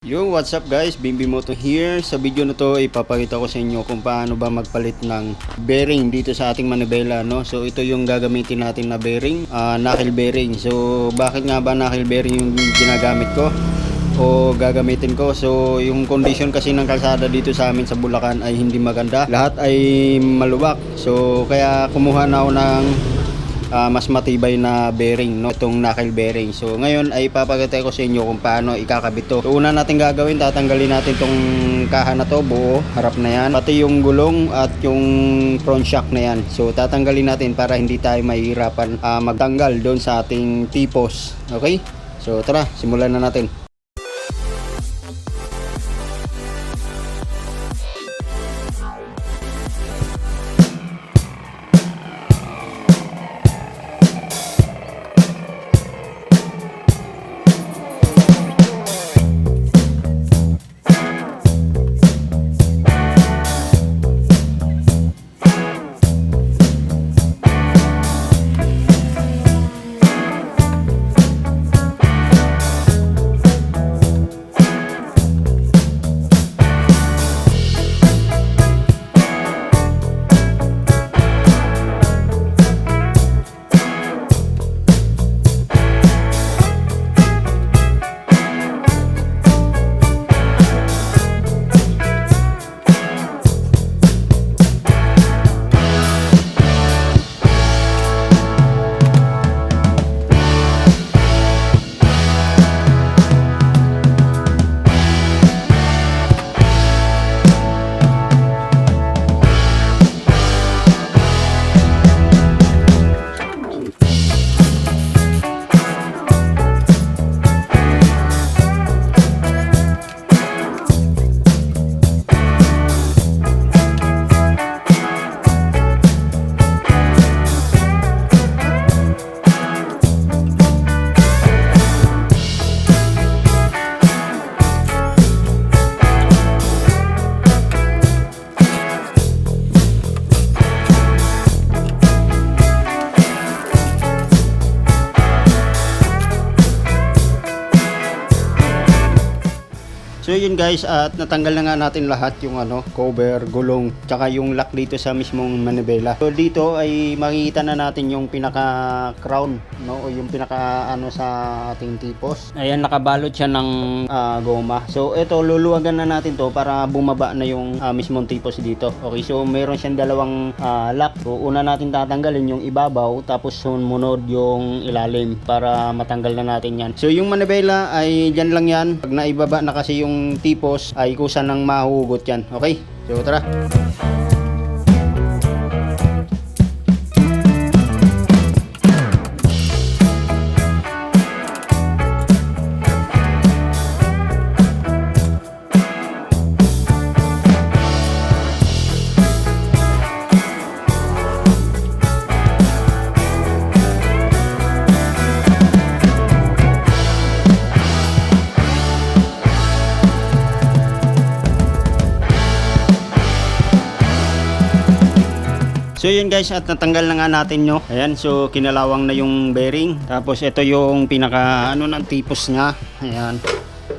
Yo, what's up guys? Bimbi Moto here. Sa video na to ipapakita ko sa inyo kung paano ba magpalit ng bearing dito sa ating manibela, no? So ito yung gagamitin natin na bearing, knuckle bearing. So bakit nga ba knuckle bearing yung ginagamit ko o gagamitin ko? So yung condition kasi ng kalsada dito sa amin sa Bulacan ay hindi maganda. Lahat ay maluwak. So kaya kumuha na ako ng mas matibay na bearing, no? Itong knuckle bearing. So ngayon ay ipapakita ko sa inyo kung paano ikakabit to. So una natin gagawin, tatanggalin natin tong kaha na to, buo, harap na yan, pati yung gulong at yung front shock na yan. So tatanggalin natin para hindi tayo mahihirapan magtanggal doon sa ating T-post. Okay? So tara, simulan na natin. So yun guys, at natanggal na nga natin lahat yung cover, gulong, tsaka yung lock dito sa mismong manibela. So dito ay makikita na natin yung pinaka crown, no, o yung pinaka sa ating T-post. Ayan, nakabalot siya ng goma. So ito, luluwagan na natin to para bumaba na yung mismong T-post dito. Okay, so meron siyang dalawang lock. So una natin tatanggalin yung ibabaw, tapos sumunod yung ilalim para matanggal na natin yan. So yung manibela ay dyan lang yan. Pag naibaba na kasi yung T-post ay kusa nang mahugot yan. Okay, so tara. So yun guys, at natanggal na nga natin nyo. Ayan, so kinalawang na yung bearing. Tapos ito yung pinaka ng T-post nya. Ayan.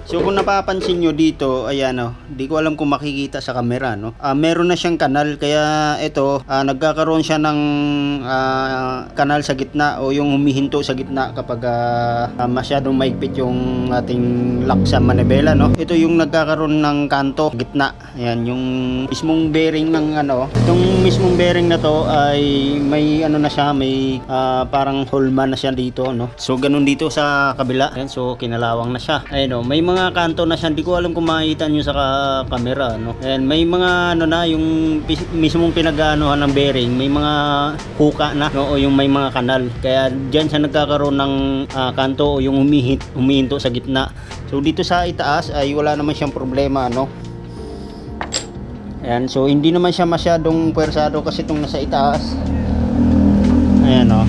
So kung napapansin nyo dito, ayan di ko alam kung makikita sa camera, no. Meron na siyang kanal, kaya ito nagkakaroon siya ng kanal sa gitna o yung humihinto sa gitna kapag masyadong maigpit yung ating lock sa manibela, no. Ito yung nagkakaroon ng kanto gitna. Ayan, yung mismong bearing ng itong mismong bearing na to ay may na siya, may parang hulma na siya dito, no. So ganun dito sa kabila. Ayan, so kinalawang na siya. Ayun, may mga kanto na siya, hindi ko alam kung makikita nyo sa camera, no. And may mga na yung mismong pinag-aanohan ng bearing, may mga huka na, no, o yung may mga kanal, kaya dyan siya nagkakaroon ng kanto o yung humihinto sa gitna. So dito sa itaas ay wala naman siyang problema, no. Ayan, so hindi naman siya masyadong pwersado kasi itong nasa itaas. Ayan, no.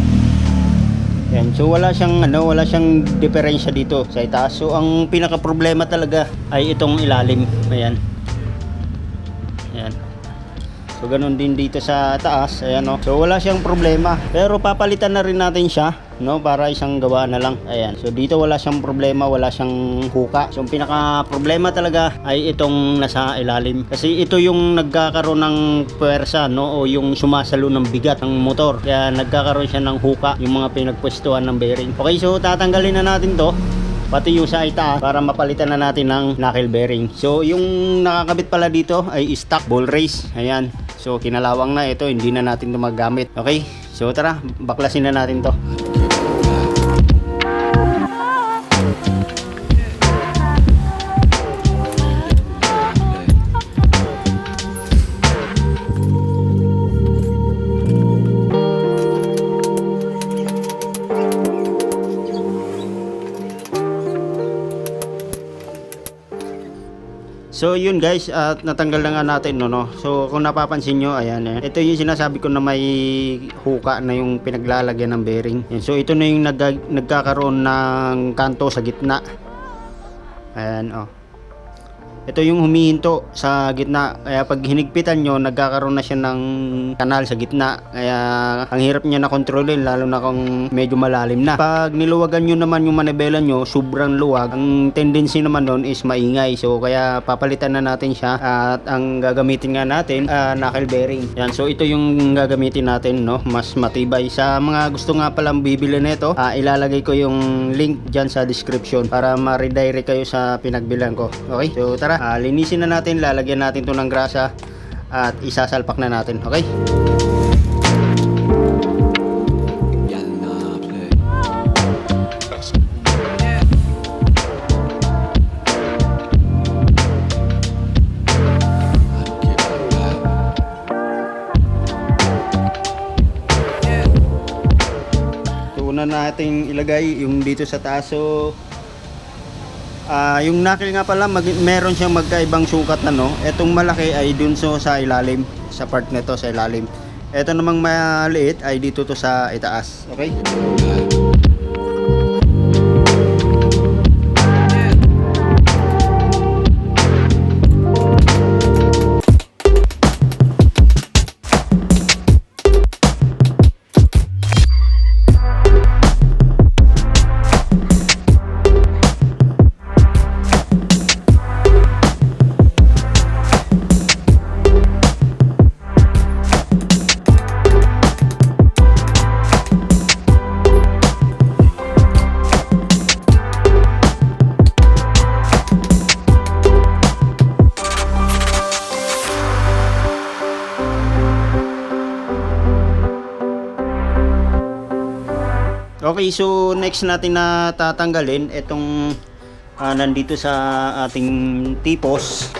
Yan. So wala siyang diferensya dito sa itaas. So ang pinaka problema talaga ay itong ilalim. Ayan. Ayan. So ganun din dito sa taas, ayan o. So wala siyang problema. Pero papalitan na rin natin siya. no, para isang gawa na lang. Ayan, so dito wala siyang problema, wala siyang huka. So ang pinaka problema talaga ay itong nasa ilalim, kasi ito yung nagkakaroon ng puwersa, no, o yung sumasalo ng bigat ng motor, kaya nagkakaroon siya ng huka yung mga pinagpwestuhan ng bearing. Okay, so tatanggalin na natin to, pati yung sa itaas, para mapalitan na natin ng knuckle bearing. So yung nakakabit pala dito ay stock ball race. Ayan, so kinalawang na ito, hindi na natin ito magamit. Okay, so tara, baklasin na natin to. So yun guys, at natanggal na nga natin, no. So kung napapansin nyo, ayan, ito yung sinasabi ko na may huka na yung pinaglalagyan ng bearing. Yan. So ito na yung nagkakaroon ng kanto sa gitna. Ayan, oh. Ito yung humihinto sa gitna, kaya pag hinigpitan nyo, nagkakaroon na siya ng kanal sa gitna, kaya ang hirap niya na kontrolin, lalo na kung medyo malalim na. Pag niluwagan nyo naman yung manibela nyo, sobrang luwag, ang tendency naman nun is maingay. So kaya papalitan na natin siya, at ang gagamitin nga natin, knuckle bearing. Yan, so ito yung gagamitin natin, no, mas matibay. Sa mga gusto nga palang bibili nito, ilalagay ko yung link dyan sa description para ma-redirect kayo sa pinagbilan ko. Okay, so tara, linisin na natin, lalagyan natin to ng grasa at isasalpak na natin. Okay, una nating ilagay yung dito sa taas. So yung knuckle nga pala, meron siyang magkaibang sukat na, no. Etong malaki ay dun sa ilalim, sa part nito sa ilalim. Eto namang maliit ay dito to sa itaas. Okay, okay, so next natin na tatanggalin itong nandito sa ating tipos.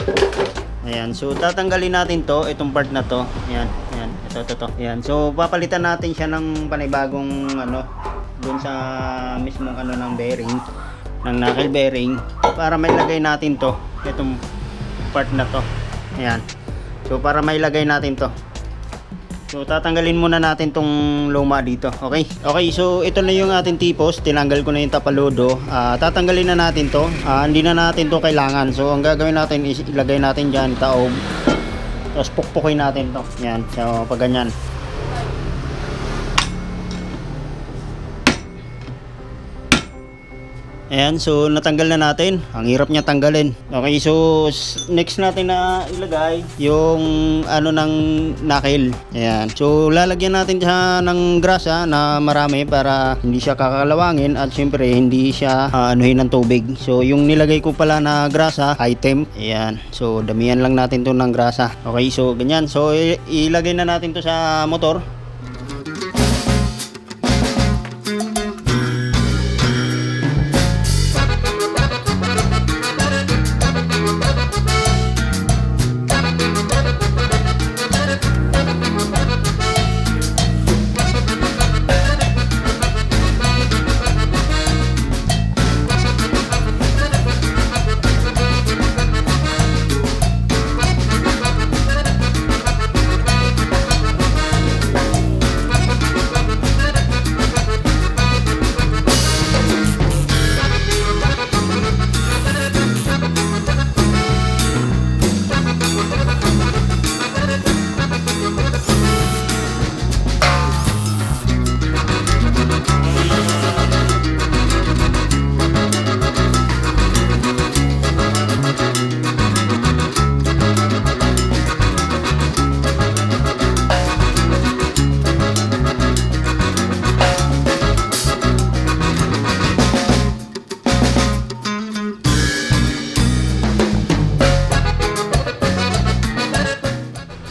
Ayan, so tatanggalin natin to, itong part na to. Ayan, ayan, ito. Ayan, so papalitan natin siya ng panibagong ano, dun sa mismong ano ng bearing, ng knuckle bearing, para mailagay natin to, itong part na to. Ayan, so para mailagay natin to. So tatanggalin muna natin tong luma dito. Okay, okay, so ito na yung ating tipos. Tinanggal ko na yung tapaludo. Tatanggalin na natin to. Hindi na natin to kailangan. So ang gagawin natin is ilagay natin dyan taob, tapos pukpukin natin to. Yan, so pag ganyan. Ayan, so natanggal na natin. Ang hirap niya tanggalin. Okay, so next natin na ilagay yung ano ng knuckle. Ayan, so lalagyan natin siya ng grasa na marami para hindi siya kakalawangin, at syempre hindi siya anuhin ng tubig. So yung nilagay ko pala na grasa, high temp. Ayan, so damihan lang natin to ng grasa. Okay, so ganyan. So ilagay na natin to sa motor.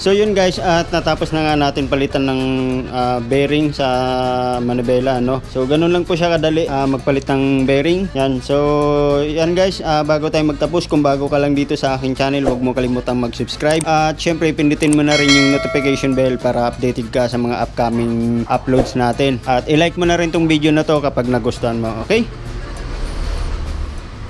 So yun guys, at natapos na nga natin palitan ng bearing sa manibela, no? So ganun lang po siya kadali, magpalit ng bearing. Yan. So yan guys, bago tayo magtapos, kung bago ka lang dito sa aking channel, huwag mo kalimutang mag-subscribe. At syempre, pindutin mo na rin yung notification bell para updated ka sa mga upcoming uploads natin. At i-like mo na rin tong video na to kapag nagustuhan mo, okay?